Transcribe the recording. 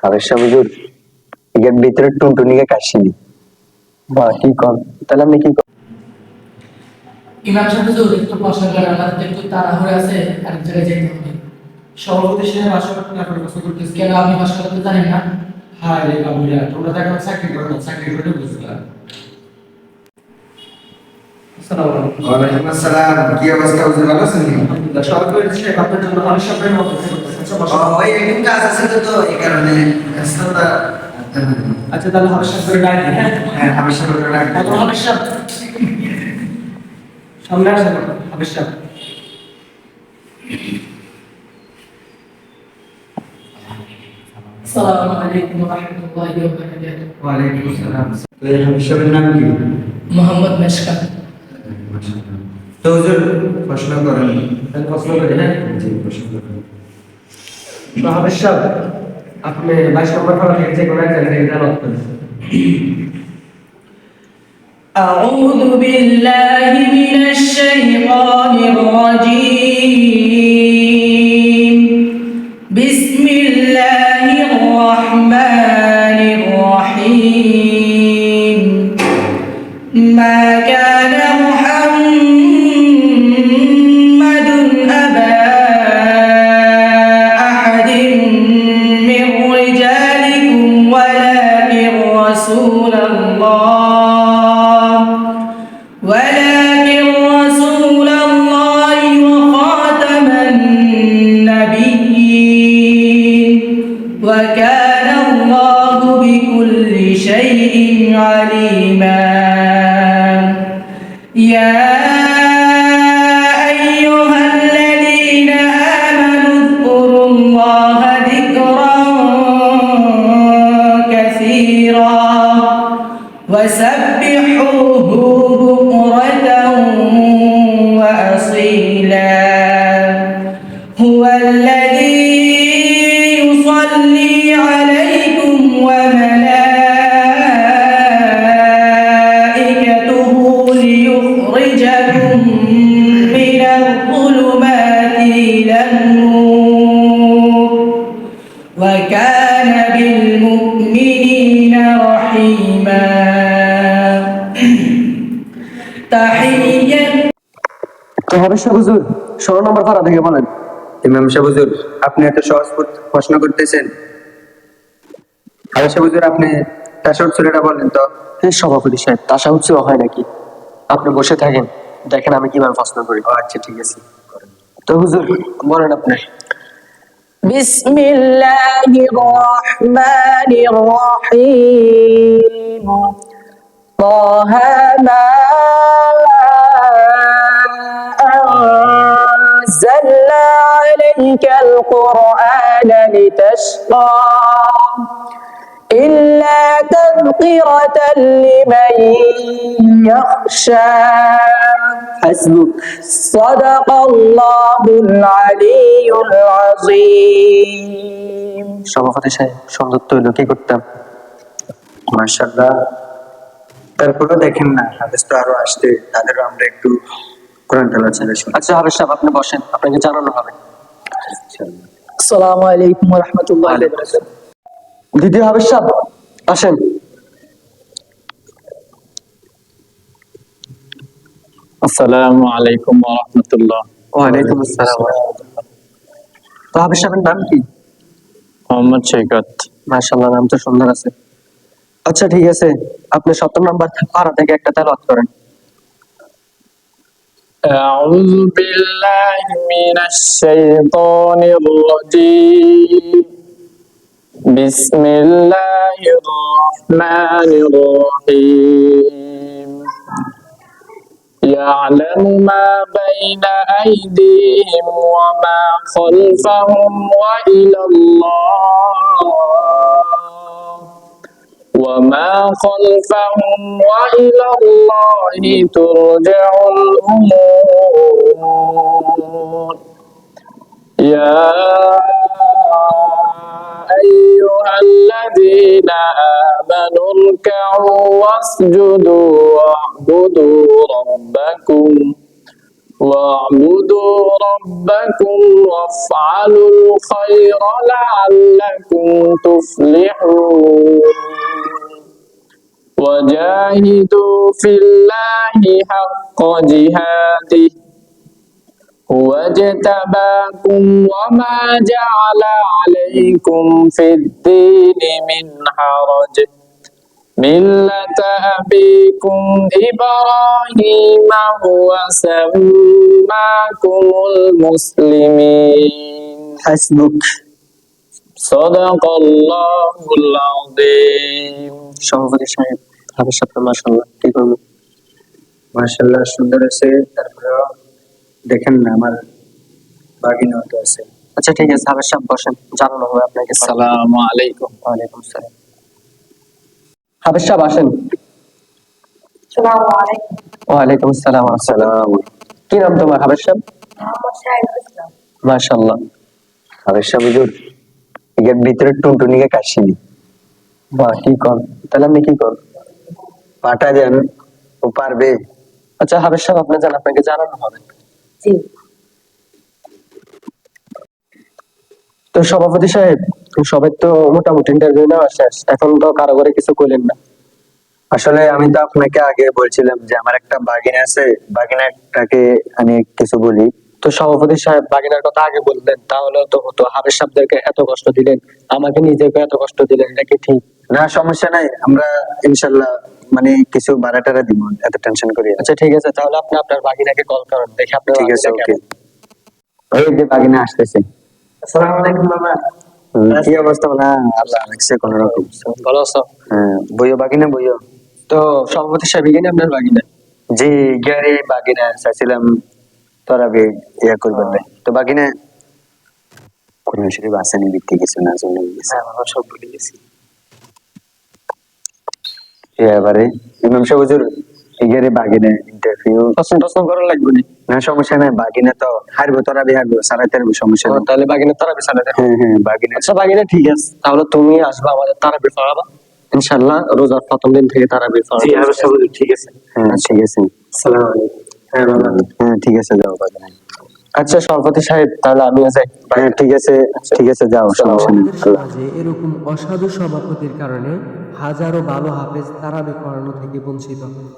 আর হুজুর এর ভিতরে টুনটুনিকে কাশিনি বা কি কর, তাহলে আপনি কি কর? ইমাম সাহেব হুজুর একটু প্রশ্ন করেন, আমাদের তো একটু তাড়াহুড়ো আছে, আরেক জায়গায় যেতে হবে। সভাপতি সাহেব ভাষা করতে না করে প্রশ্ন করতেছি কেন আপনি ভাষা করতে জানেন না? হায় রে বাবুরা, তোমরা তো এখন চাকরি করো না, চাকরি করে বুঝলা। আসসালামু আলাইকুম। ওয়ালাইকুম আসসালাম। কি অবস্থা হুজুর, ভালো আছেন? আলহামদুলিল্লাহ। সভাপতি সাহেব আপনার জন্য অনেক সবাই মত আচ্ছা বসো। ওই একটু কাজ আছে তো এই কারণে ব্যস্ততা। আচ্ছা তাহলে হরেশ সাহেব করে ডাক দিন, হ্যাঁ? হ্যাঁ, আমি শুরু করে রাখবো। কত হরেশ সাহেব? সামনে আসেন হরেশ সাহেব। আসসালামু আলাইকুম ওয়া রাহমাতুল্লাহি ওয়া বারাকাতুহু। ওয়ালাইকুম আসসালাম। তো এই হাবিব সাহেবের নাম কি? মোহাম্মদ মেশকাত। তো হুজুর প্রশ্ন করেন। তাহলে প্রশ্ন করি, হ্যাঁ? জি, প্রশ্ন করেন। তো হরেশ সাহেব, আপনি 22 নম্বর পারা থেকে যে কোনো এক জায়গা থেকে তেলাওয়াত করেন। أعوذ بالله من الشيطان الرجيم. بسم الله الرحمن الرحيم. ما كان محمد أبا أحد من رجالكم ولكن رسول الله وخاتم النبيين وكان الله بكل شيء عليما. يا أيها الذين آمنوا اذكروا الله ذكرا كثيرا وسبحوه بكرة وأصيلا. هو الذي يصلي عليكم وملائكته ليخرجكم من الظلمات إلى النور وكان بالمؤمنين رحيما. تحية. তো হাবিব হুজুর 16 নম্বর পারা থেকে বলেন। ইমাম সাহেব হুজুর, আপনি এত সহজ প্রশ্ন করতেছেন। হাবিব হুজুর, আপনি তাশাহুদ সূরাটা বলেন তো। হ্যাঁ সভাপতি সাহেব, তাশাহুদ সূরা হয় নাকি? আপনি বসে থাকেন, দেখেন আমি কিভাবে প্রশ্ন করি। আচ্ছা ঠিক আছে, তো হুজুর বলেন আপনি। بسم الله الرحمن الرحيم. طه ما أنزلنا عليك القرآن لتشقى إلا تذكرة لمن يخشى. حسبك. صدق الله العلي العظيم. সভাপতি সাহেব সুন্দর তো হইলো, কি করতাম। মাশাআল্লাহ। তারপরে দেখেন না, হাদিস তো আরো আসছে, তাদেরও আমরা একটু কোরআন তেলাওয়াত ছেড়ে শুনি। আচ্ছা হাবিব সাহেব, আপনি বসেন, আপনাকে জানানো হবে। আসসালামু আলাইকুম ওয়া রাহমাতুল্লাহি ওয়া বারাকাতুহু. দ্বিতীয় হাবিব সাহেব আসেন। আসসালামু আলাইকুম ওয়া রাহমাতুল্লাহ। ওয়ালাইকুম আসসালাম ওয়া রাহমাতুল্লাহ। তো হাবিব সাহেবের নাম কি? মোহাম্মদ সৈকত। মাশাআল্লাহ, নাম তো সুন্দর আছে। আচ্ছা ঠিক আছে, আপনি 17 নম্বর পারা থেকে একটা তেলাওয়াত করেন। أعوذ بالله من الشيطان الرجيم. بسم الله الرحمن الرحيم. يعلم ما بين أيديهم وما خلفهم وإلى الله وإلى الله ترجع الأمور. يا أيها الذين آمنوا اركعوا واسجدوا واعبدوا ربكم واعبدوا ربكم وافعلوا الخير لعلكم تفلحون وجاهدوا في الله حق جهاده هو اجتباكم وما جعل عليكم في الدين من حرج ملة أبيكم إبراهيم هو سماكم المسلمين হাসবুক। صدق الله العظيم সভাপতি সাহেব, হাফেজ সাহেব মাশাআল্লাহ, কি করবো? মাশাআল্লাহ সুন্দর আছে। তারপরে দেখেন না আমার বাগিনা তো আছে। আচ্ছা ঠিক আছে, হাফেজ সাহেব বসেন, জানানো হবে আপনাকে। السلام عليكم ওয়ালাইকুম আসসালাম। হাফেজ সাহেব আসেন। ওয়ালাইকুম আসসালাম। আসসালাম। কি নাম তোমার হাফেজ সাহেব? মাশাআল্লাহ। হাবেশা হুজুর এর ভিতরে টুনটুনিকে কাশিনি বাহ, কি কর, তাহলে আপনি কি কর? পাটা দেন, ও পারবে। আচ্ছা হাফেজ সাহেব আপনি জান, আপনাকে জানানো হবে। তো সভাপতি সাহেব, সবাই তো মোটামুটি ইন্টারভিউ নেওয়া শেষ, এখন তো কারো করে কিছু কইলেন না। আসলে আমি তো আপনাকে আগে বলছিলাম যে আমার একটা বাগিনা আছে, বাগিনাটাকে আমি কিছু বলি। তো সভাপতি সাহেব বাগিনার কথা আগে বললেন, তাহলে তো হতো। হাফেজ সাহেবদেরকে এত কষ্ট দিলেন, আমাকে নিজেকে এত কষ্ট দিলেন, এটা কি ঠিক? না সমস্যা নাই, আমরা ইনশাল্লাহ মানে কিছু ভাড়া টাড়া দিব, এত টেনশন করি না। আচ্ছা ঠিক আছে, তাহলে আপনি আপনার বাগিনাকে কল করেন, দেখি আপনার ঠিক আছে, বাগিনা ওকে। কেমন। ওই যে বাগিনা আসতেছে। আসসালামু আলাইকুম বাবা। কি অবস্থা? না আল্লাহ রাখছে কোন রকম। ভালো আছো? হ্যাঁ, বইও বাগিনা বইও। তো সভাপতি সাহেব এখানে আপনার বাগিনা? জি গাড়ি বাগিনা চাইছিলাম তোরা ইয়া করবেন না। তো বাগিনা কোন শরীফ আসেনি, বিক্রি কিছু না চলে গেছে। হ্যাঁ বাবা, সব ভুলে গেছি। এবারে ইমাম সাহেব হুজুর এগারে বাগিনা ইন্টারভিউ প্রশ্ন করা লাগবে না? না সমস্যা নাই, বাগিনা তো হারবো, তোরা বিহারবো সারাইতে পারবো, সমস্যা ও, নেই। তাহলে বাগিনা তারা বিছানা দেখো। হ্যাঁ হ্যাঁ বাগিনা। আচ্ছা বাগিনা ঠিক আছে, তাহলে তুমি আসবা আমাদের তারাবির পড়াবা ইনশাআল্লাহ, রোজার প্রথম দিন থেকে তারাবির পড়াবা। ঠিক আছে। হ্যাঁ ঠিক আছে। আসসালামু আলাইকুম। হ্যাঁ বাবা, হ্যাঁ ঠিক আছে, যাও বাগিনা। আচ্ছা সভাপতি সাহেব, তাহলে আমিও যাই। হ্যাঁ ঠিক আছে, ঠিক আছে, যাও, সমস্যা নেই। আল্লাহ। সমাজে এরকম অসাধু সভাপতির কারণে হাজারো ভালো হাফেজ তারাবি পড়ানো থেকে বঞ্চিত হয়।